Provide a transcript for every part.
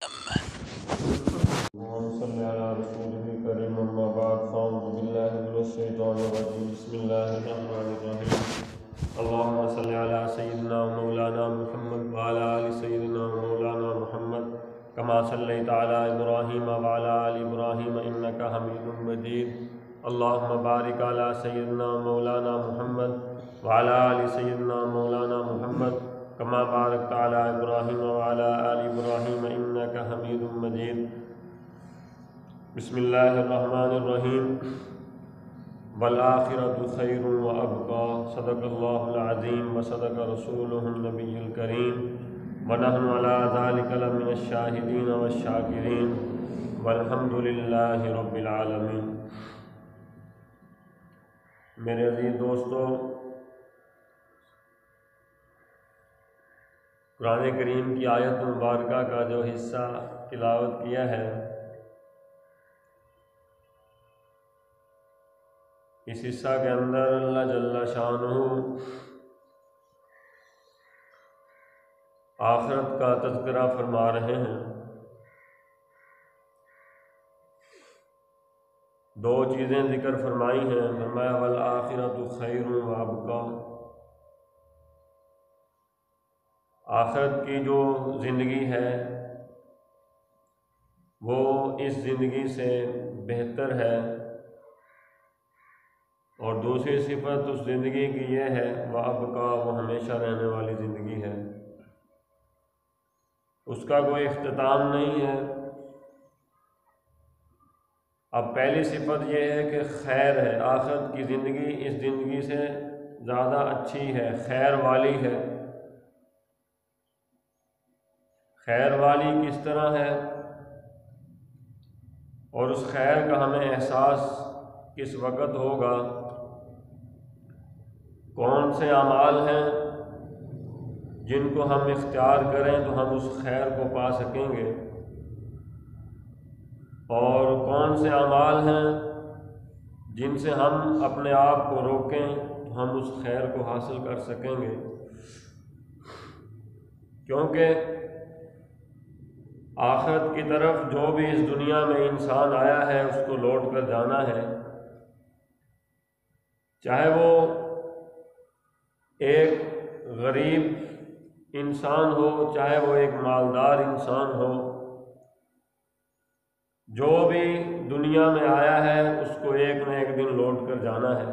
اللهم صل على رسوله الكريم اما بعد فاعوذ بالله من الشيطان الرجيم بسم الله الرحمن الرحيم اللهم صل على سيدنا ومولانا محمد وعلى آل سيدنا ومولانا محمد كما صليت على إبراهيم وعلى آل إبراهيم إنك حميد مجيد اللهم بارك على سيدنا ومولانا محمد وعلى آل سيدنا ومولانا محمد كما باركت على إبراهيم وعلى آل إبراهيم إنك حميد مجيد بسم الله الرحمن الرحيم والآخرة خير وأبقى صدق الله العظيم وصدق رسوله النبي الكريم ونحن على ذلك لمن الشاهدين والشاكرين والحمد لله رب العالمين۔ میرے عزیز دوستو، قرآن کریم کی آیت مبارکہ کا جو حصہ تلاوت کیا ہے، اس حصہ کے اندر اللہ جل شانہ آخرت کا تذکرہ فرما رہے ہیں۔ دو چیزیں ذکر فرمائی ہیں، فرمایا والآخرۃ خیر وابقیٰ، آخرت کی جو زندگی ہے وہ اس زندگی سے بہتر ہے، اور دوسری صفت اس زندگی کی یہ ہے وابقیٰ، وہ ہمیشہ رہنے والی زندگی ہے، اس کا کوئی اختتام نہیں ہے۔ اب پہلی صفت یہ ہے کہ خیر ہے، آخرت کی زندگی اس زندگی سے زیادہ اچھی ہے، خیر والی ہے۔ خیر والی کس طرح ہے اور اس خیر کا ہمیں احساس کس وقت ہوگا؟ کون سے اعمال ہیں جن کو ہم اختیار کریں تو ہم اس خیر کو پا سکیں گے، اور کون سے اعمال ہیں جن سے ہم اپنے آپ کو روکیں تو ہم اس خیر کو حاصل کر سکیں گے؟ کیونکہ آخرت کی طرف جو بھی اس دنیا میں انسان آیا ہے اس کو لوٹ کر جانا ہے، چاہے وہ ایک غریب انسان ہو، چاہے وہ ایک مالدار انسان ہو، جو بھی دنیا میں آیا ہے اس کو ایک نہ ایک دن لوٹ کر جانا ہے۔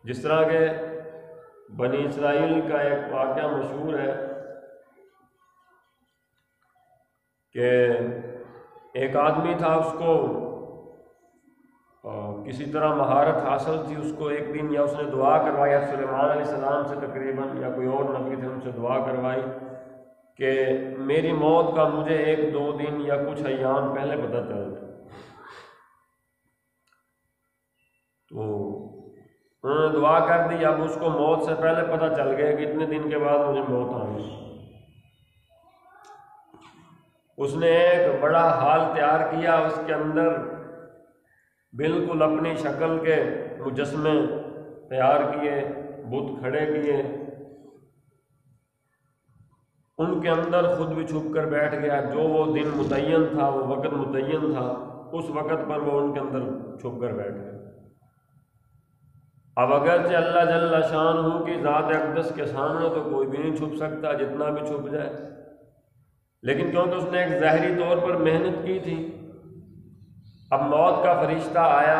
جس طرح کہ بنی اسرائیل کا ایک واقعہ مشہور ہے کہ ایک آدمی تھا، اس کو کسی طرح مہارت حاصل تھی، اس کو ایک دن یا اس نے دعا کروائی سلیمان علیہ السلام سے تقریباً، یا کوئی اور نبی تھے ان سے دعا کروائی کہ میری موت کا مجھے 1-2 دن یا کچھ ایام پہلے پتہ چل جائے۔ تو انہوں نے دعا کر دی، اب اس کو موت سے پہلے پتہ چل گیا کہ اتنے دن کے بعد مجھے موت آئی۔ اس نے ایک بڑا ہال تیار کیا، اس کے اندر بالکل اپنی شکل کے مجسمے تیار کیے، بت کھڑے کیے، ان کے اندر خود بھی چھپ کر بیٹھ گیا۔ جو وہ دن متعین تھا، وہ وقت متعین تھا، اس وقت پر وہ ان کے اندر چھپ کر بیٹھ گیا۔ اب اگرچہ اللہ جل شانہ کی ذات اقدس کے سامنے تو کوئی بھی نہیں چھپ سکتا، جتنا بھی چھپ جائے، لیکن کیونکہ اس نے ایک ظاہری طور پر محنت کی تھی، اب موت کا فرشتہ آیا،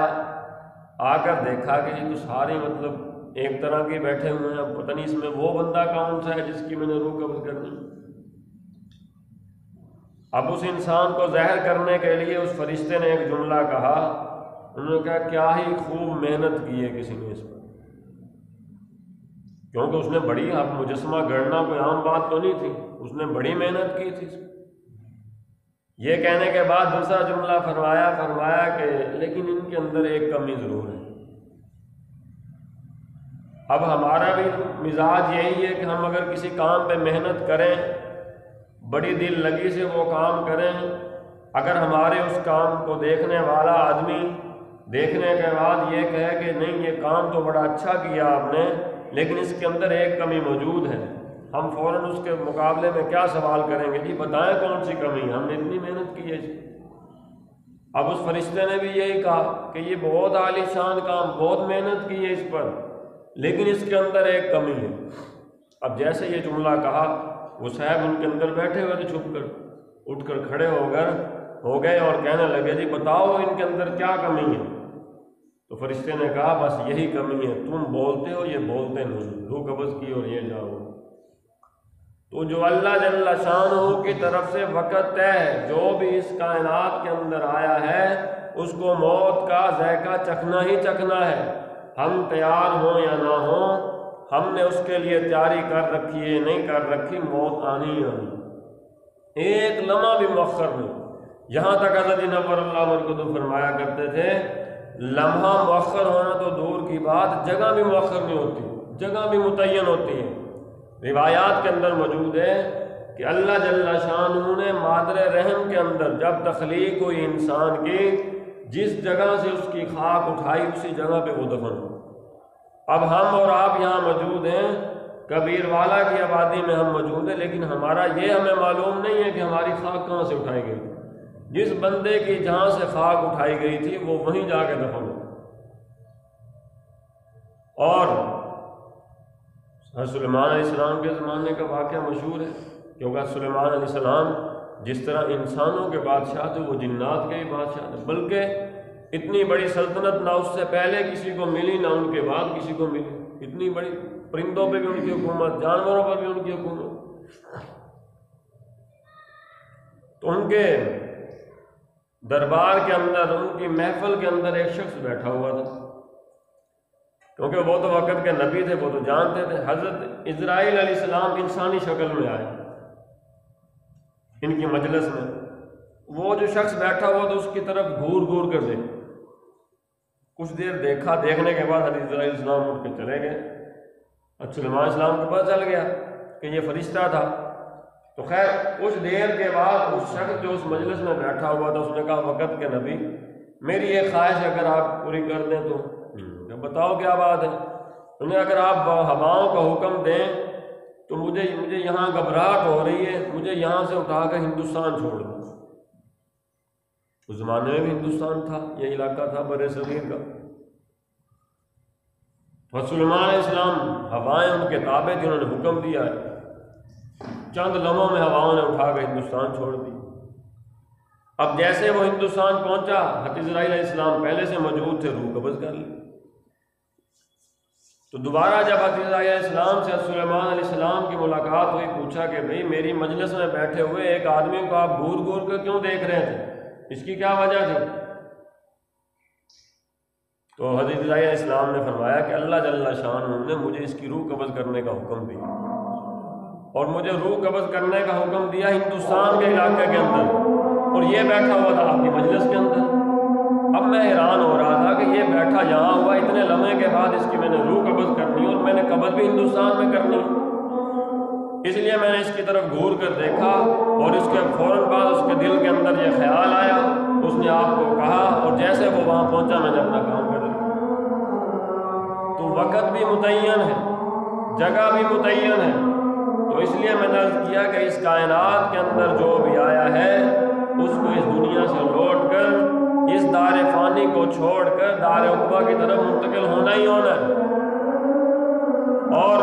آ کر دیکھا کہ یہ تو سارے مطلب ایک طرح کے بیٹھے ہوئے ہیں، اب پتہ نہیں اس میں وہ بندہ کون سا ہے جس کی میں نے روح قبض کرنی۔ اب اس انسان کو ظاہر کرنے کے لیے اس فرشتے نے ایک جملہ کہا، انہوں نے کہا کیا ہی خوب محنت کی ہے کسی نے اس پر، کیونکہ اس نے بڑی، اب مجسمہ گڑنا کوئی عام بات تو نہیں تھی، اس نے بڑی محنت کی تھی۔ یہ کہنے کے بعد دوسرا جملہ فرمایا کہ لیکن ان کے اندر ایک کمی ضرور ہے۔ اب ہمارا بھی مزاج یہی ہے کہ ہم اگر کسی کام پہ محنت کریں، بڑی دل لگی سے وہ کام کریں، اگر ہمارے اس کام کو دیکھنے والا آدمی دیکھنے کے بعد یہ کہے کہ نہیں یہ کام تو بڑا اچھا کیا آپ نے، لیکن اس کے اندر ایک کمی موجود ہے، ہم فوراً اس کے مقابلے میں کیا سوال کریں گے؟ جی بتائیں کون سی کمی ہے، ہم نے اتنی محنت کی ہے جی۔ اب اس فرشتے نے بھی یہی کہا کہ یہ بہت عالی شان کام، بہت محنت کی ہے اس پر، لیکن اس کے اندر ایک کمی ہے۔ اب جیسے یہ جملہ کہا، وہ صاحب ان کے اندر بیٹھے ہوئے تھے، چھپ کر اٹھ کر کھڑے ہو گئے اور کہنے لگے جی بتاؤ ان کے اندر کیا کمی ہے؟ تو فرشتے نے کہا بس یہی کمی ہے، تم بولتے ہو، یہ بولتے نہیں، روح قبض کی اور یہ جاؤ۔ تو جو اللہ جل شانہ کی طرف سے وقت طے ہے، جو بھی اس کائنات کے اندر آیا ہے اس کو موت کا ذائقہ چکھنا ہی چکھنا ہے، ہم تیار ہوں یا نہ ہوں، ہم نے اس کے لیے تیاری کر رکھی ہے نہیں کر رکھی، موت آنی ہی آنی، ایک لمحہ بھی مؤخر نہیں۔ یہاں تک حضرت نور اللہ مرکز فرمایا کرتے تھے لمحہ مؤخر ہونا تو دور کی بات، جگہ بھی مؤخر نہیں ہوتی، جگہ بھی متعین ہوتی ہے۔ روایات کے اندر موجود ہے کہ اللہ جل شانہ نے مادر رحم کے اندر جب تخلیق ہوئی انسان کی، جس جگہ سے اس کی خاک اٹھائی اسی جگہ پہ وہ دفن ہو۔ اب ہم اور آپ یہاں موجود ہیں، کبیر والا کی آبادی میں ہم موجود ہیں، لیکن ہمارا یہ ہمیں معلوم نہیں ہے کہ ہماری خاک کہاں سے اٹھائی گئی۔ جس بندے کی جہاں سے خاک اٹھائی گئی تھی وہ وہیں جا کے دفن ہو۔ اور سلیمان علیہ السلام کے زمانے کا واقعہ مشہور ہے، کیونکہ سلیمان علیہ السلام جس طرح انسانوں کے بادشاہ تھے وہ جنات کے بھی بادشاہ تھے، بلکہ اتنی بڑی سلطنت نہ اس سے پہلے کسی کو ملی نہ ان کے بعد کسی کو ملی، اتنی بڑی، پرندوں پہ بھی ان کی حکومت، جانوروں پر بھی ان کی حکومت۔ تو ان کے دربار کے اندر، ان کی محفل کے اندر ایک شخص بیٹھا ہوا تھا، کیونکہ وہ تو وقت کے نبی تھے، وہ تو جانتے تھے۔ حضرت اسرائیل علیہ السلام انسانی شکل میں آئے ان کی مجلس میں، وہ جو شخص بیٹھا ہوا تو اس کی طرف گھور گھور کر دیکھا، کچھ دیر دیکھا، دیکھنے کے بعد حضرت اسرائیل علیہ السلام اٹھ کے چلے گئے۔ اب سلیمان علیہ السلام کو پتہ چل گیا کہ یہ فرشتہ تھا۔ تو خیر کچھ دیر کے بعد اس شخص جو اس مجلس میں بیٹھا ہوا تھا اس نے کہا وقت کے نبی میری یہ خواہش اگر آپ پوری کر دیں تو بتاؤ کیا بات ہے؟ انہیں اگر آپ ہواؤں کا حکم دیں تو مجھے یہاں گھبراہٹ ہو رہی ہے، مجھے یہاں سے اٹھا کر ہندوستان چھوڑ دیں۔ اس زمانے میں بھی ہندوستان تھا، یہ علاقہ تھا بر صغیر کا۔ تو سلیمان علیہ السلام ہوائیں ان کے تابع تھیں، انہوں نے حکم دیا ہے، چند لمحوں میں ہواؤں نے اٹھا کر ہندوستان چھوڑ دی۔ اب جیسے وہ ہندوستان پہنچا، حضرت اسرائیل علیہ السلام پہلے سے موجود تھے، روح قبض کر لی۔ تو دوبارہ جب حضرت اسرائیل علیہ السلام سے سلیمان علیہ السلام کی ملاقات ہوئی، پوچھا کہ بھئی میری مجلس میں بیٹھے ہوئے ایک آدمی کو آپ گھور گھور کر کیوں دیکھ رہے تھے، اس کی کیا وجہ تھی؟ تو حضرت اسرائیل علیہ السلام نے فرمایا کہ اللہ جل شانہ نے مجھے اس کی روح قبض کرنے کا حکم دیا، اور مجھے روح قبض کرنے کا حکم دیا ہندوستان کے علاقے کے اندر، اور یہ بیٹھا ہوا تھا آپ کی مجلس کے اندر۔ اب میں حیران ہو رہا تھا کہ یہ بیٹھا یہاں ہوا، اتنے لمحے کے بعد اس کی میں نے روح قبض کرنی اور میں نے قبض بھی ہندوستان میں کرنی، اس لیے میں نے اس کی طرف گھور کر دیکھا، اور اس کے فوراً بعد اس کے دل کے اندر یہ خیال آیا، اس نے آپ کو کہا، اور جیسے وہ وہاں پہنچا میں نے اپنا کام کر لیا۔ تو وقت بھی متعین ہے، جگہ بھی متعین ہے، تو اس لیے میں نے عرض کیا کہ اس کائنات کے اندر جو بھی آیا ہے اس کو اس دنیا سے لوٹ کر اس دار فانی کو چھوڑ کر دار عقبہ کی طرف منتقل ہونا ہی ہونا ہے، اور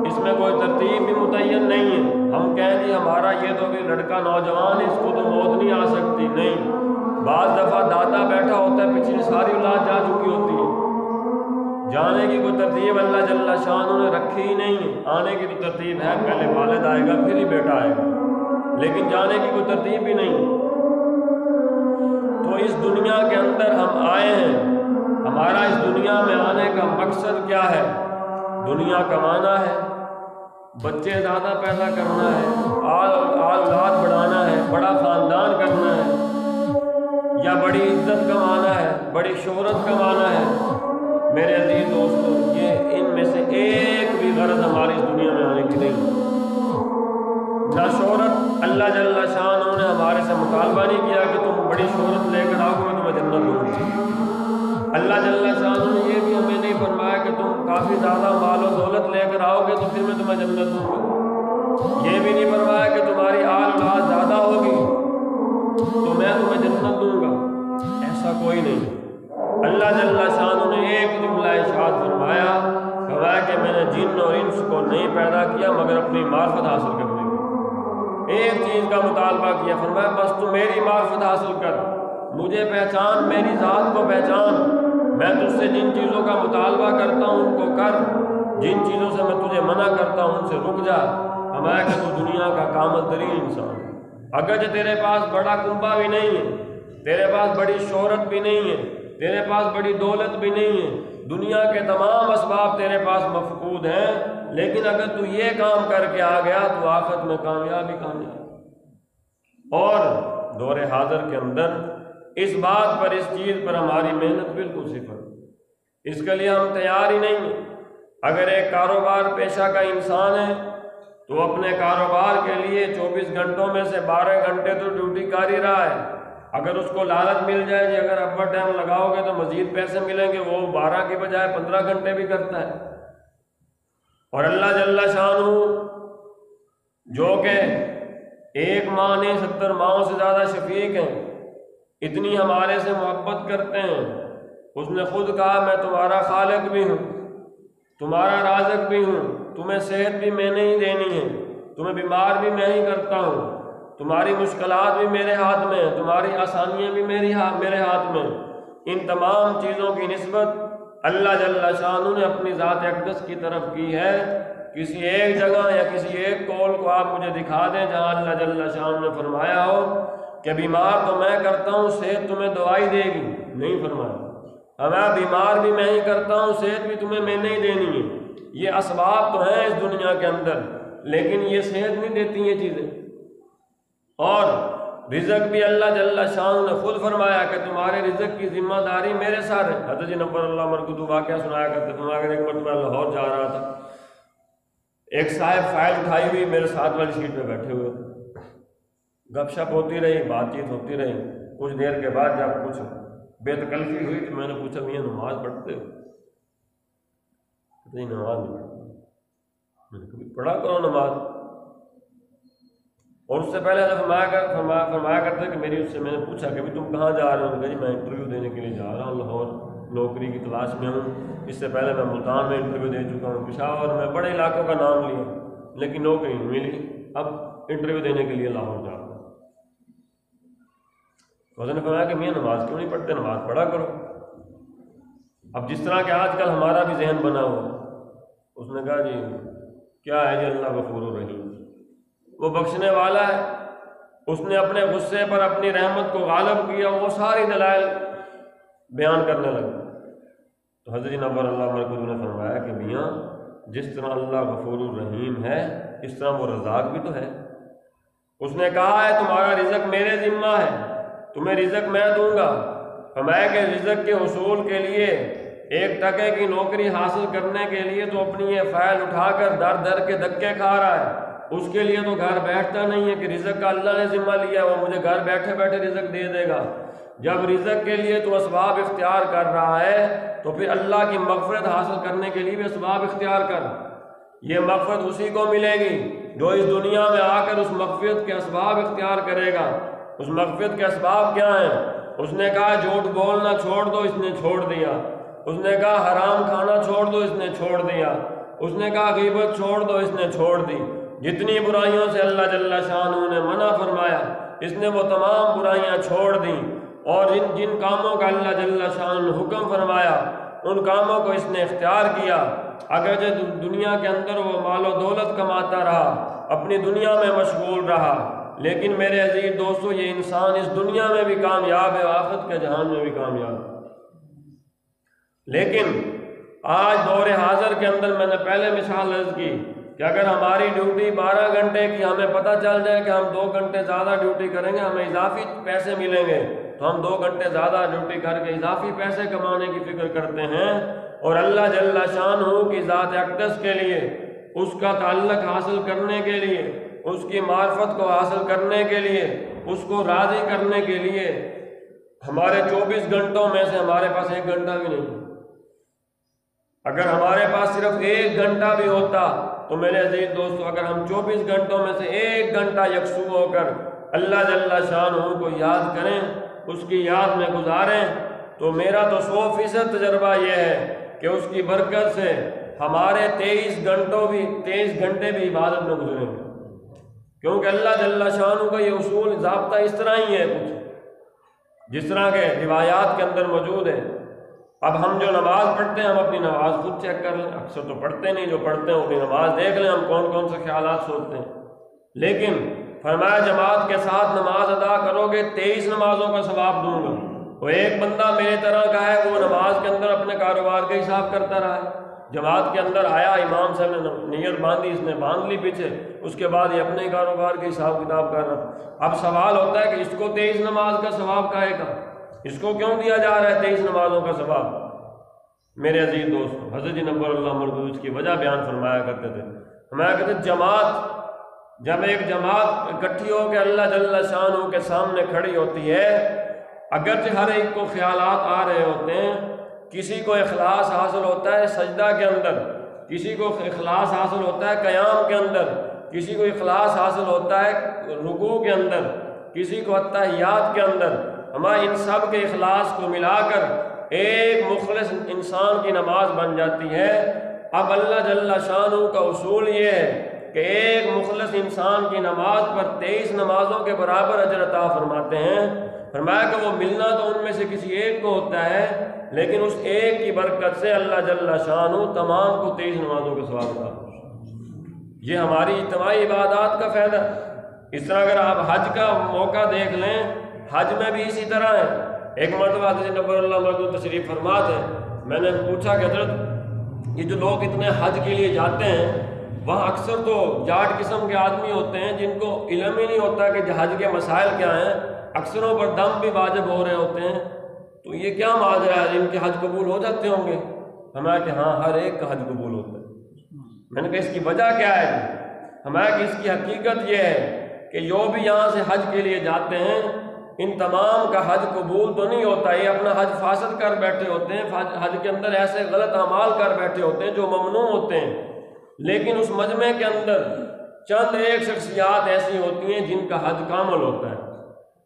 اس میں کوئی ترتیب بھی متعین نہیں ہے۔ ہم کہیں جی ہمارا یہ تو بھی لڑکا نوجوان ہے، اس کو تو موت نہیں آ سکتی، نہیں، بعض دفعہ دادا بیٹھا ہوتا ہے، پچھلی ساری اولاد جا چکی ہوتی ہے، جانے کی کوئی ترتیب اللہ جل شانہ نے رکھی ہی نہیں ہے۔ آنے کی تو ترتیب ہے، پہلے والد آئے گا پھر ہی بیٹا آئے گا، لیکن جانے کی کوئی ترتیب بھی نہیں۔ تو اس دنیا کے اندر ہم آئے ہیں، ہمارا اس دنیا میں آنے کا مقصد کیا ہے؟ دنیا کمانا ہے، بچے زیادہ پیدا کرنا ہے، اولاد بڑھانا ہے، بڑا خاندان کرنا ہے، یا بڑی عزت کمانا ہے، بڑی شہرت کمانا ہے؟ میرے عزیز دوستو، یہ ان میں سے ایک بھی غرض ہماری اس دنیا میں آنے کی نہیں۔ نہ شہرت، اللہ جل شانہ نے ہمارے سے مطالبہ نہیں کیا کہ تم بڑی شہرت لے کر آؤ میں تمہیں جنت دوں گا۔ اللہ جل شانہ نے یہ بھی ہمیں نہیں فرمایا کہ تم کافی زیادہ مال و دولت لے کر آؤ گے تو پھر میں تمہیں جنت دوں گا۔ یہ بھی نہیں فرمایا کہ تمہاری آل اولاد زیادہ ہوگی تو میں تمہیں جنت دوں گا، ایسا کوئی نہیں۔ اللہ جل شانہ نے ایک جملہ ارشاد فرمایا کہ میں نے جن اور انس کو نہیں پیدا کیا مگر اپنی معرفت حاصل کرنے کی، ایک چیز کا مطالبہ کیا، فرمایا بس تو میری معرفت حاصل کر، مجھے پہچان، میری ذات کو پہچان، میں تجھ سے جن چیزوں کا مطالبہ کرتا ہوں ان کو کر، جن چیزوں سے میں تجھے منع کرتا ہوں ان سے رک جا۔ ہمارا کہ تو دنیا کا کامل ترین انسان، اگرچہ تیرے پاس بڑا کنبہ بھی نہیں ہے، تیرے پاس بڑی شہرت بھی نہیں ہے، تیرے پاس بڑی دولت بھی نہیں ہے، دنیا کے تمام اسباب تیرے پاس مفقود ہیں، لیکن اگر تو یہ کام کر کے آ گیا تو آخرت میں کامیاب ہی کامیاب۔ اور دور حاضر کے اندر اس بات پر، اس چیز پر ہماری محنت بالکل صفر، اس کے لیے ہم تیار ہی نہیں ہیں۔ اگر ایک کاروبار پیشہ کا انسان ہے تو اپنے کاروبار کے لیے 24 گھنٹوں میں سے 12 گھنٹے تو ڈیوٹی کر ہی رہا ہے۔ اگر اس کو لالچ مل جائے جی اگر اوور ٹائم لگاؤ گے تو مزید پیسے ملیں گے، وہ 12 کی بجائے 15 گھنٹے بھی کرتا ہے۔ اور اللہ جل شانہ جو کہ ایک ماں نہیں 70 ماؤں سے زیادہ شفیق ہیں، اتنی ہمارے سے محبت کرتے ہیں، اس نے خود کہا میں تمہارا خالق بھی ہوں، تمہارا رازق بھی ہوں، تمہیں صحت بھی میں نے ہی دینی ہے، تمہیں بیمار بھی میں ہی کرتا ہوں، تمہاری مشکلات بھی میرے ہاتھ میں ہیں، تمہاری آسانیاں بھی میرے ہاتھ میں۔ ان تمام چیزوں کی نسبت اللہ جل شانہ نے اپنی ذات اقدس کی طرف کی ہے۔ کسی ایک جگہ یا کسی ایک قول کو آپ مجھے دکھا دیں جہاں اللہ جل شانہ نے فرمایا ہو کہ بیمار تو میں کرتا ہوں، صحت تمہیں دوائی دے گی، نہیں فرمایا۔ ہمیں بیمار بھی میں ہی کرتا ہوں، صحت بھی تمہیں میں نہیں دینی ہے۔ یہ اسباب تو ہیں اس دنیا کے اندر، لیکن یہ صحت نہیں دیتی یہ چیزیں۔ اور رزق بھی اللہ جل شانہ نے خود فرمایا کہ تمہارے رزق کی ذمہ داری میرے ساتھ ہے۔ حضرت جی نبر اللہ مرکز واقعہ سنایا کرتے تھے، اگر ایک مرتبہ لاہور جا رہا تھا، ایک صاحب فائل اٹھائی ہوئی میرے ساتھ والی سیٹ پہ بیٹھے ہوئے، گپ شپ ہوتی رہی، بات چیت ہوتی رہی۔ کچھ دیر کے بعد جب کچھ بے تکلفی ہوئی تو میں نے پوچھا میاں نماز پڑھتے ہو؟ نہیں نماز نہیں پڑھتا۔ میں نے کبھی پڑھا کرو نماز۔ اور اس سے پہلے فرمایا کرتے کہ میری اس سے میں نے پوچھا کہ تم کہاں جا رہے ہو؟ کہ جی میں انٹرویو دینے کے لیے جا رہا ہوں، لاہور نوکری کی تلاش میں ہوں، اس سے پہلے میں ملتان میں انٹرویو دے چکا ہوں، پشاور میں، بڑے علاقوں کا نام لیا لیکن نوکری نہیں ملی، اب انٹرویو دینے کے لیے لاہور جا رہا ہوں۔ تو اس نے فرمایا کہ میاں نماز کیوں نہیں پڑھتے؟ نماز پڑھا کرو۔ اب جس طرح کہ آج کل ہمارا بھی ذہن بنا ہوا، اس نے کہا جی کیا ہے جی اللہ غفور الرحیم، وہ بخشنے والا ہے، اس نے اپنے غصے پر اپنی رحمت کو غالب کیا، وہ ساری دلائل بیان کرنے لگا۔ تو حضرت نبر اللہ مرکز نے فرمایا کہ میاں جس طرح اللہ غفور الرحیم ہے اس طرح وہ رزاق بھی تو ہے۔ اس نے کہا ہے تمہارا رزق میرے ذمہ ہے، تمہیں رزق میں دوں گا۔ فرمایا کہ رزق کے حصول کے لیے، ایک ٹکے کی نوکری حاصل کرنے کے لیے تو اپنی یہ فائل اٹھا کر در در کے دھکے کھا رہا ہے، اس کے لیے تو گھر بیٹھتا نہیں ہے کہ رزق کا اللہ نے ذمہ لیا، وہ مجھے گھر بیٹھے بیٹھے رزق دے دے گا۔ جب رزق کے لیے تو اسباب اختیار کر رہا ہے تو پھر اللہ کی مغفرت حاصل کرنے کے لیے بھی اسباب اختیار کر۔ یہ مغفرت اسی کو ملے گی جو اس دنیا میں آ کر اس مغفرت کے اسباب اختیار کرے گا۔ اس مغفرت کے اسباب کیا ہیں؟ اس نے کہا جھوٹ بولنا چھوڑ دو، اس نے چھوڑ دیا۔ اس نے کہا حرام کھانا چھوڑ دو، اس نے چھوڑ دیا۔ اس نے کہا غیبت چھوڑ دو، اس نے چھوڑ دی۔ جتنی برائیوں سے اللہ جل شانہ نے منع فرمایا اس نے وہ تمام برائیاں چھوڑ دیں، اور جن کاموں کا اللہ جل شانہ نے حکم فرمایا ان کاموں کو اس نے اختیار کیا۔ اگرچہ دنیا کے اندر وہ مال و دولت کماتا رہا، اپنی دنیا میں مشغول رہا، لیکن میرے عزیز دوستو یہ انسان اس دنیا میں بھی کامیاب ہے، آخرت کے جہان میں بھی کامیاب ہے۔ لیکن آج دور حاضر کے اندر میں نے پہلے مثال عرض کی کہ اگر ہماری ڈیوٹی 12 گھنٹے کی ہمیں پتہ چل جائے کہ ہم 2 گھنٹے زیادہ ڈیوٹی کریں گے ہمیں اضافی پیسے ملیں گے، تو ہم 2 گھنٹے زیادہ ڈیوٹی کر کے اضافی پیسے کمانے کی فکر کرتے ہیں، اور اللہ جل شانہ کی ذات اقدس کے لیے، اس کا تعلق حاصل کرنے کے لیے، اس کی معرفت کو حاصل کرنے کے لیے، اس کو راضی کرنے کے لیے ہمارے 24 گھنٹوں میں سے ہمارے پاس 1 گھنٹہ بھی نہیں۔ اگر ہمارے پاس صرف 1 گھنٹہ بھی ہوتا تو میرے عزیز دوستو، اگر ہم 24 گھنٹوں میں سے 1 گھنٹہ یکسو ہو کر اللہ جل شانہ کو یاد کریں، اس کی یاد میں گزاریں، تو میرا تو 100% تجربہ یہ ہے کہ اس کی برکت سے ہمارے 23 گھنٹے بھی عبادت میں گزریں گے، کیونکہ اللہ جل شانہ کا یہ اصول ضابطہ اس طرح ہی ہے، کچھ جس طرح کے روایات کے اندر موجود ہے۔ اب ہم جو نماز پڑھتے ہیں، ہم اپنی نماز خود چیک کر لیں، اکثر تو پڑھتے نہیں، جو پڑھتے ہیں اپنی نماز دیکھ لیں ہم کون کون سے خیالات سوچتے ہیں۔ لیکن فرمایا جماعت کے ساتھ نماز ادا کرو گے 23 نمازوں کا ثواب دوں گا۔ وہ ایک بندہ میرے طرح کا ہے، وہ نماز کے اندر اپنے کاروبار کا حساب کرتا رہا ہے، جماعت کے اندر آیا، امام صاحب نے نیت باندھی، اس نے باندھ لی پیچھے، اس کے بعد یہ اپنے کاروبار کے حساب کتاب کر رہا۔ اب سوال ہوتا ہے کہ اس کو 23 نماز کا ثواب کہے گا، اس کو کیوں دیا جا رہا ہے 23 نمازوں کا ثواب؟ میرے عزیز دوستو، حضرت جی نبر اللہ مردود اس کی وجہ بیان فرمایا کرتے تھے، فرمایا کرتے تھے جب ایک جماعت اکٹھی ہو کے اللہ جل شانہ کے سامنے کھڑی ہوتی ہے، اگرچہ ہر ایک کو خیالات آ رہے ہوتے ہیں، کسی کو اخلاص حاصل ہوتا ہے سجدہ کے اندر، کسی کو اخلاص حاصل ہوتا ہے قیام کے اندر، کسی کو اخلاص حاصل ہوتا ہے رکوع کے اندر، کسی کو اتحیات کے اندر، ہمارے ان سب کے اخلاص کو ملا کر ایک مخلص انسان کی نماز بن جاتی ہے۔ اب اللہ جل شانہ کا اصول یہ ہے کہ ایک مخلص انسان کی نماز پر 23 نمازوں کے برابر اجر عطا فرماتے ہیں۔ فرمایا کہ وہ ملنا تو ان میں سے کسی ایک کو ہوتا ہے، لیکن اس ایک کی برکت سے اللہ جل شانہ تمام کو 23 نمازوں کے ثواب عطا فرماتے ہیں۔ یہ ہماری اجتماعی عبادات کا فائدہ ہے۔ اس طرح اگر آپ حج کا موقع دیکھ لیں، حج میں بھی اسی طرح ہے۔ ایک مرتبہ حضرت نبر اللہ مردود تشریف فرما تھے، میں نے پوچھا کہ حضرت یہ جو لوگ اتنے حج کے لیے جاتے ہیں، وہاں اکثر تو جاٹ قسم کے آدمی ہوتے ہیں جن کو علم ہی نہیں ہوتا کہ حج کے مسائل کیا ہیں، اکثروں پر دم بھی واجب ہو رہے ہوتے ہیں، تو یہ کیا ماجرا ہے، ان کے حج قبول ہو جاتے ہوں گے؟ ہمارا کہ ہاں، ہر ایک کا حج قبول ہوتا ہے۔ میں نے کہا اس کی وجہ کیا ہے؟ ہمارا کہ اس کی حقیقت یہ ہے کہ جو بھی یہاں سے حج کے لیے جاتے ہیں، ان تمام کا حج قبول تو نہیں ہوتا، یہ اپنا حج فاسد کر بیٹھے ہوتے ہیں، حج کے اندر ایسے غلط اعمال کر بیٹھے ہوتے ہیں جو ممنوع ہوتے ہیں، لیکن اس مجمع کے اندر چند ایک شخصیات ایسی ہوتی ہیں جن کا حج کامل ہوتا ہے،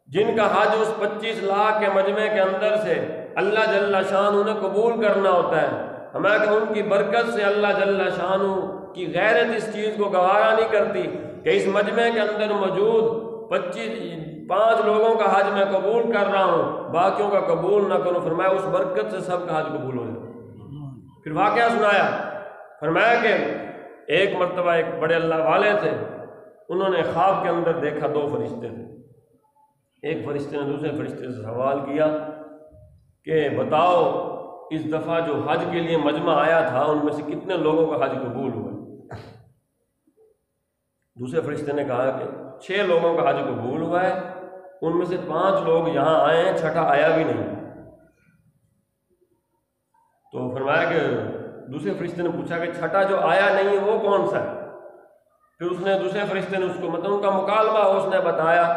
جن کا حج اس 25 لاکھ کے مجمع کے اندر سے اللہ جل شانہ نے قبول کرنا ہوتا ہے۔ ہمیں کہ ان کی برکت سے اللہ جل شانہ کی غیرت اس چیز کو گوارا نہیں کرتی کہ اس مجمع کے اندر موجود 5 لوگوں کا حج میں قبول کر رہا ہوں، باقیوں کا قبول نہ کروں۔ فرمایا اس برکت سے سب کا حج قبول ہو جائے۔ پھر واقعہ سنایا، فرمایا کہ ایک مرتبہ ایک بڑے اللہ والے تھے، انہوں نے خواب کے اندر دیکھا 2 فرشتے تھے۔ ایک فرشتے نے دوسرے فرشتے سے سوال کیا کہ بتاؤ اس دفعہ جو حج کے لیے مجمع آیا تھا ان میں سے کتنے لوگوں کا حج قبول ہوا؟ دوسرے فرشتے نے کہا کہ 6 لوگوں کا حج قبول ہوا ہے، ان میں سے 5 لوگ یہاں آئے ہیں، چھٹا آیا بھی نہیں۔ تو فرمایا کہ دوسرے فرشتے نے پوچھا کہ چھٹا جو آیا نہیں ہے وہ کون سا ہے؟ پھر اس نے دوسرے فرشتے نے اس کو ان کا مکالمہ اس نے بتایا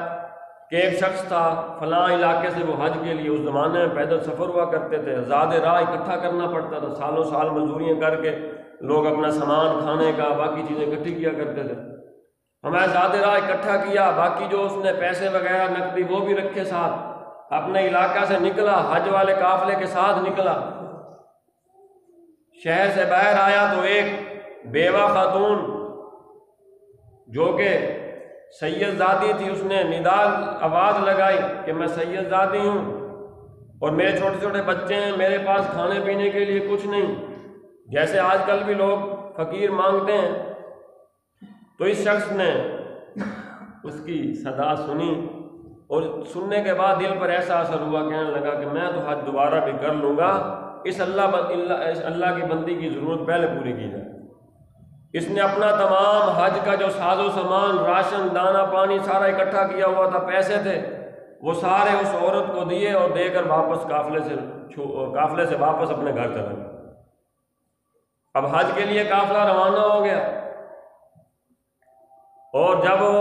کہ ایک شخص تھا فلاں علاقے سے، وہ حج کے لیے اس زمانے میں پیدل سفر ہوا کرتے تھے، زیادہ راہ اکٹھا کرنا پڑتا تھا، سالوں سال مزدوریاں کر کے لوگ اپنا سامان کھانے کا باقی چیزیں اکٹھی کیا کرتے تھے۔ ہمیں زیادہ راہ اکٹھا کیا، باقی جو اس نے پیسے وغیرہ نقدی وہ بھی رکھے ساتھ، اپنے علاقہ سے نکلا، حج والے قافلے کے ساتھ نکلا، شہر سے باہر آیا تو ایک بیوہ خاتون جو کہ سید زادی تھی، اس نے ندا آواز لگائی کہ میں سید زادی ہوں اور میرے چھوٹے چھوٹے بچے ہیں، میرے پاس کھانے پینے کے لیے کچھ نہیں، جیسے آج کل بھی لوگ فقیر مانگتے ہیں۔ تو اس شخص نے اس کی صدا سنی اور سننے کے بعد دل پر ایسا اثر ہوا، کہنے لگا کہ میں تو حج دوبارہ بھی کر لوں گا، اس اللہ کی بندی کی ضرورت پہلے پوری کی جائے۔ اس نے اپنا تمام حج کا جو ساز و سامان، راشن، دانا پانی سارا اکٹھا کیا ہوا تھا، پیسے تھے، وہ سارے اس عورت کو دیے اور دے کر واپس قافلے سے واپس اپنے گھر چلا گیا۔ اب حج کے لیے قافلہ روانہ ہو گیا اور جب وہ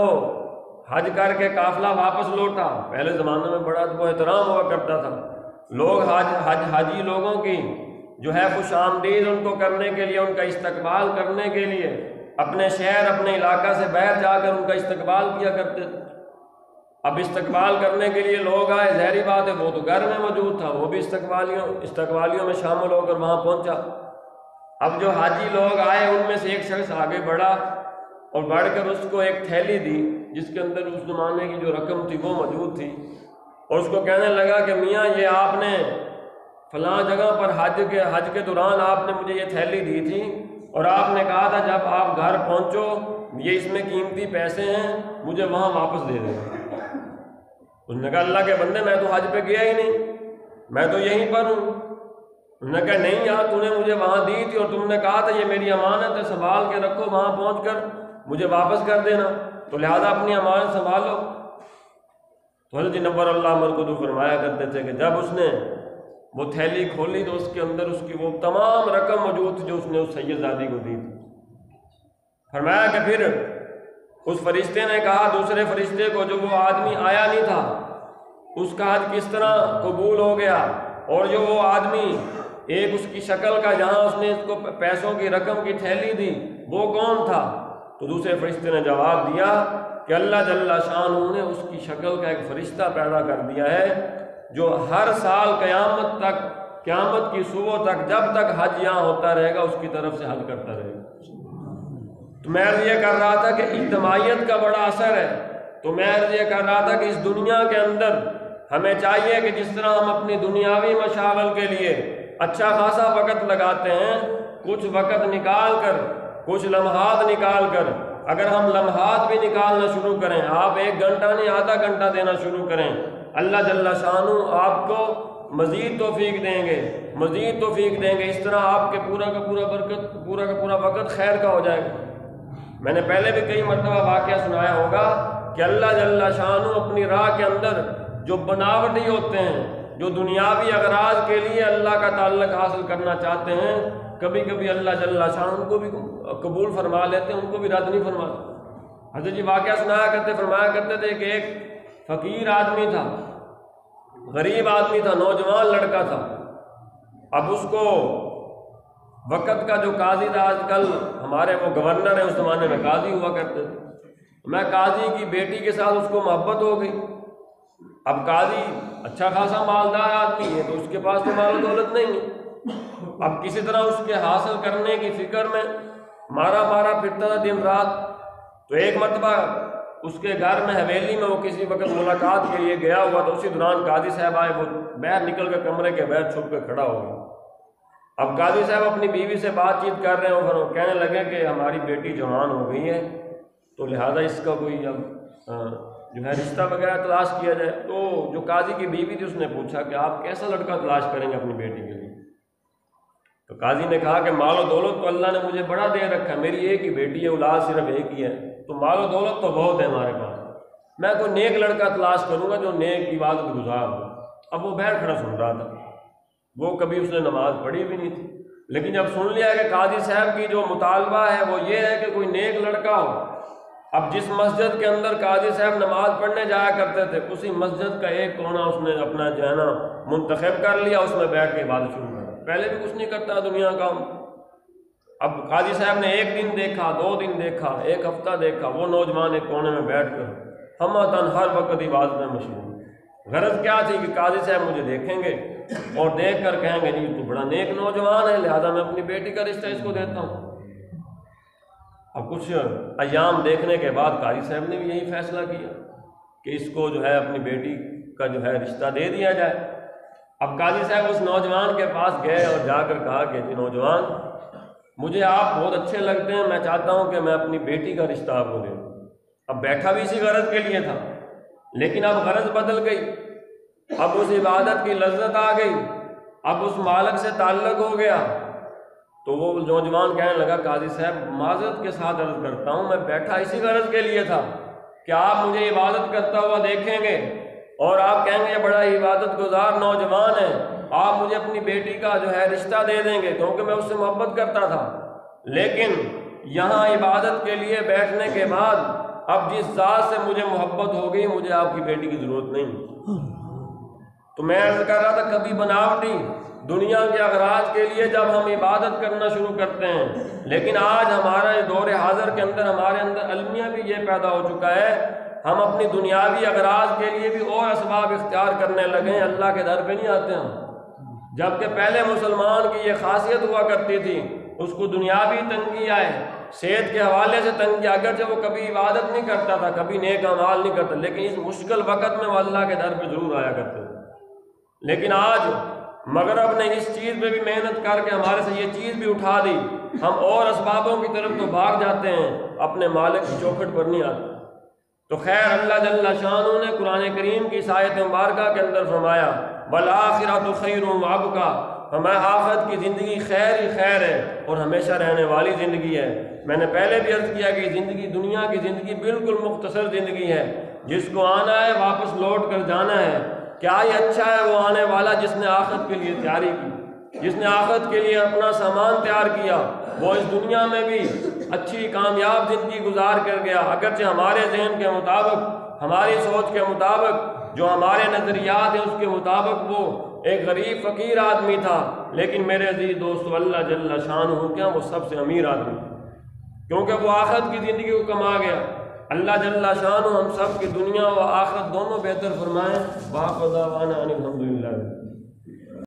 حج کر کے قافلہ واپس لوٹا، پہلے زمانے میں بڑا ادب و احترام ہوا کرتا تھا، لوگ حاجی لوگوں کی جو ہے خوش آمدید ان کو کرنے کے لیے، ان کا استقبال کرنے کے لیے اپنے شہر اپنے علاقہ سے باہر جا کر ان کا استقبال کیا کرتے تھے۔ اب استقبال کرنے کے لیے لوگ آئے، ظاہری بات ہے وہ تو گھر میں موجود تھا، وہ بھی استقبالیوں میں شامل ہو کر وہاں پہنچا۔ اب جو حاجی لوگ آئے ان میں سے ایک شخص آگے بڑھا اور بڑھ کر اس کو ایک تھیلی دی جس کے اندر اس زمانے کی جو رقم تھی وہ موجود تھی، اور اس کو کہنے لگا کہ میاں یہ آپ نے فلاں جگہ پر حج کے دوران آپ نے مجھے یہ تھیلی دی تھی، اور آپ نے کہا تھا جب آپ گھر پہنچو یہ اس میں قیمتی پیسے ہیں مجھے وہاں واپس دے دیں۔ اس نے کہا اللہ کے بندے میں تو حج پہ گیا ہی نہیں، میں تو یہیں پر ہوں۔ انہوں نے کہا نہیں یار تو نے مجھے وہاں دی تھی اور تم نے کہا تھا یہ میری امانت ہے سنبھال کے رکھو، وہاں پہنچ کر مجھے واپس کر دینا، تو لہذا اپنی امانت سنبھالو۔ تو حضرت نور اللہ مرکز فرمایا کرتے تھے کہ جب اس نے وہ تھیلی کھولی تو اس کے اندر اس کی وہ تمام رقم موجود تھی جو اس نے اس سید زادی کو دی تھی۔ فرمایا کہ پھر اس فرشتے نے کہا دوسرے فرشتے کو جو وہ آدمی آیا نہیں تھا اس کا حج کس طرح قبول ہو گیا، اور جو وہ آدمی ایک اس کی شکل کا جہاں اس نے اس کو پیسوں کی رقم کی تھیلی دی وہ کون تھا؟ تو دوسرے فرشتے نے جواب دیا کہ اللہ جل شانہ نے اس کی شکل کا ایک فرشتہ پیدا کر دیا ہے جو ہر سال قیامت کی صبح تک جب تک حج یہاں ہوتا رہے گا اس کی طرف سے حج کرتا رہے گا۔ تو میں عرض یہ کر رہا تھا کہ اجتماعیت کا بڑا اثر ہے، تو میں عرض یہ کر رہا تھا کہ اس دنیا کے اندر ہمیں چاہیے کہ جس طرح ہم اپنی دنیاوی مشاغل کے لیے اچھا خاصا وقت لگاتے ہیں، کچھ وقت نکال کر کچھ لمحات نکال کر اگر ہم لمحات بھی نکالنا شروع کریں، آپ 1 گھنٹہ نہیں آدھا گھنٹہ دینا شروع کریں، اللہ جل شانہ آپ کو مزید توفیق دیں گے، مزید توفیق دیں گے۔ اس طرح آپ کے پورا کا پورا وقت خیر کا ہو جائے گا۔ میں نے پہلے بھی کئی مرتبہ واقعہ سنایا ہوگا کہ اللہ جل شانہ اپنی راہ کے اندر جو بناوٹی ہوتے ہیں، جو دنیاوی اغراض کے لیے اللہ کا تعلق حاصل کرنا چاہتے ہیں، کبھی کبھی اللہ جل شانہ ان کو بھی قبول فرما لیتے ہیں، ان کو بھی رد نہیں فرماتے۔ حضرت جی واقعہ فرمایا کرتے تھے کہ ایک فقیر آدمی تھا، غریب آدمی تھا، نوجوان لڑکا تھا۔ اب اس کو وقت کا جو قاضی تھا، آج کل ہمارے وہ گورنر ہیں، اس زمانے میں قاضی ہوا کرتے تھے، میں قاضی کی بیٹی کے ساتھ اس کو محبت ہو گئی۔ اب قاضی اچھا خاصا مالدار آدمی ہے تو اس کے پاس تو مال و دولت نہیں ہے، اب کسی طرح اس کے حاصل کرنے کی فکر میں مارا پھرتا تھا دن رات۔ تو ایک مرتبہ اس کے گھر میں حویلی میں وہ کسی وقت ملاقات کے لیے گیا ہوا، تو اسی دوران قاضی صاحب آئے، وہ باہر نکل کر کمرے کے باہر چھپ کے کھڑا ہو گیا۔ اب قاضی صاحب اپنی بیوی سے بات چیت کر رہے ہیں، اور وہ کہنے لگے کہ ہماری بیٹی جوان ہو گئی ہے تو لہذا اس کا کوئی اب جو ہے رشتہ وغیرہ تلاش کیا جائے۔ تو جو قاضی کی بیوی تھی اس نے پوچھا کہ آپ کیسا لڑکا تلاش کریں گے اپنی بیٹی کے لیے؟ تو قاضی نے کہا کہ مال و دولت تو اللہ نے مجھے بڑا دے رکھا ہے، میری ایک ہی بیٹی ہے، اولاد صرف ایک ہی ہے، تو مال و دولت تو بہت ہے ہمارے پاس، میں کوئی نیک لڑکا تلاش کروں گا جو نیک عبادت گزار ہو۔ اب وہ باہر کھڑا سن رہا تھا، وہ کبھی اس نے نماز پڑھی بھی نہیں تھی، لیکن جب سن لیا کہ قاضی صاحب کی جو مطالبہ ہے وہ یہ ہے کہ کوئی نیک لڑکا ہو۔ اب جس مسجد کے اندر قاضی صاحب نماز پڑھنے جایا کرتے تھے اسی مسجد کا ایک کونا اس نے اپنا جو ہے نا منتخب کر لیا، اس میں بیٹھ کے عبادت شروع کر، پہلے بھی کچھ نہیں کرتا دنیا کا۔ اب قاضی صاحب نے 1 دن دیکھا، 2 دن دیکھا، 1 ہفتہ دیکھا، وہ نوجوان ایک کونے میں بیٹھ کر ہمتاً ہر وقت عبادت میں مشغول۔ غرض کیا تھی کہ قاضی صاحب مجھے دیکھیں گے اور دیکھ کر کہیں گے جی تو بڑا نیک نوجوان ہے، لہذا میں اپنی بیٹی کا رشتہ اس کو دیتا ہوں۔ اب کچھ ایام دیکھنے کے بعد قاضی صاحب نے بھی یہی فیصلہ کیا کہ اس کو جو ہے اپنی بیٹی کا جو ہے رشتہ دے دیا جائے۔ اب قاضی صاحب اس نوجوان کے پاس گئے اور جا کر کہا کہ جی نوجوان مجھے آپ بہت اچھے لگتے ہیں، میں چاہتا ہوں کہ میں اپنی بیٹی کا رشتہ آپ کو دے دوں۔ اب بیٹھا بھی اسی غرض کے لیے تھا، لیکن اب غرض بدل گئی، اب اس عبادت کی لذت آ گئی، اب اس مالک سے تعلق ہو گیا۔ تو وہ نوجوان کہنے لگا قاضی صاحب معذرت کے ساتھ عرض کرتا ہوں، میں بیٹھا اسی غرض کے لیے تھا کہ آپ مجھے عبادت کرتا ہوا دیکھیں گے اور آپ کہیں گے یہ بڑا عبادت گزار نوجوان ہے، آپ مجھے اپنی بیٹی کا جو ہے رشتہ دے دیں گے، کیونکہ میں اس سے محبت کرتا تھا۔ لیکن یہاں عبادت کے لیے بیٹھنے کے بعد اب جس ذات سے مجھے محبت ہو گئی، مجھے آپ کی بیٹی کی ضرورت نہیں۔ تو میں عرض کر رہا تھا کبھی بناوٹی دنیا کے اغراض کے لیے جب ہم عبادت کرنا شروع کرتے ہیں، لیکن آج ہمارا دور حاضر کے اندر ہمارے اندر المیہ بھی یہ پیدا ہو چکا ہے، ہم اپنی دنیاوی اغراض کے لیے بھی اور اسباب اختیار کرنے لگے ہیں، اللہ کے در پہ نہیں آتے ہم۔ جبکہ پہلے مسلمان کی یہ خاصیت ہوا کرتی تھی، اس کو دنیاوی تنگی آئے، صحت کے حوالے سے تنگی، اگرچہ وہ کبھی عبادت نہیں کرتا تھا، کبھی نیک اعمال نہیں کرتا، لیکن اس مشکل وقت میں وہ اللہ کے در پہ ضرور آیا کرتے تھے۔ لیکن آج مغرب نے اس چیز پہ بھی محنت کر کے ہمارے سے یہ چیز بھی اٹھا دی، ہم اور اسبابوں کی طرف تو بھاگ جاتے ہیں، اپنے مالک کی چوکھٹ پر نہیں آتے۔ تو خیر اللہ جل شانہ نے قرآن کریم کی اس آیت مبارکہ کے اندر فرمایا وَالْآخِرَةُ خَيْرٌ وَأَبْقَىٰ، ہمیں آخرت کی زندگی خیر ہی خیر ہے اور ہمیشہ رہنے والی زندگی ہے۔ میں نے پہلے بھی عرض کیا کہ زندگی دنیا کی زندگی بالکل مختصر زندگی ہے، جس کو آنا ہے واپس لوٹ کر جانا ہے۔ کیا یہ اچھا ہے وہ آنے والا جس نے آخرت کے لیے تیاری کی، جس نے آخرت کے لیے اپنا سامان تیار کیا، وہ اس دنیا میں بھی اچھی کامیاب زندگی گزار کر گیا، اگرچہ ہمارے ذہن کے مطابق، ہماری سوچ کے مطابق، جو ہمارے نظریات ہیں اس کے مطابق وہ ایک غریب فقیر آدمی تھا، لیکن میرے عزیز دوستو اللہ جل شانہ کیا وہ سب سے امیر آدمی تھا، کیونکہ وہ آخرت کی زندگی کو کما گیا۔ اللہ جل شانہ ہم سب کی دنیا و آخرت دونوں بہتر فرمائیں۔ باقی دعوانا ان الحمدللہ۔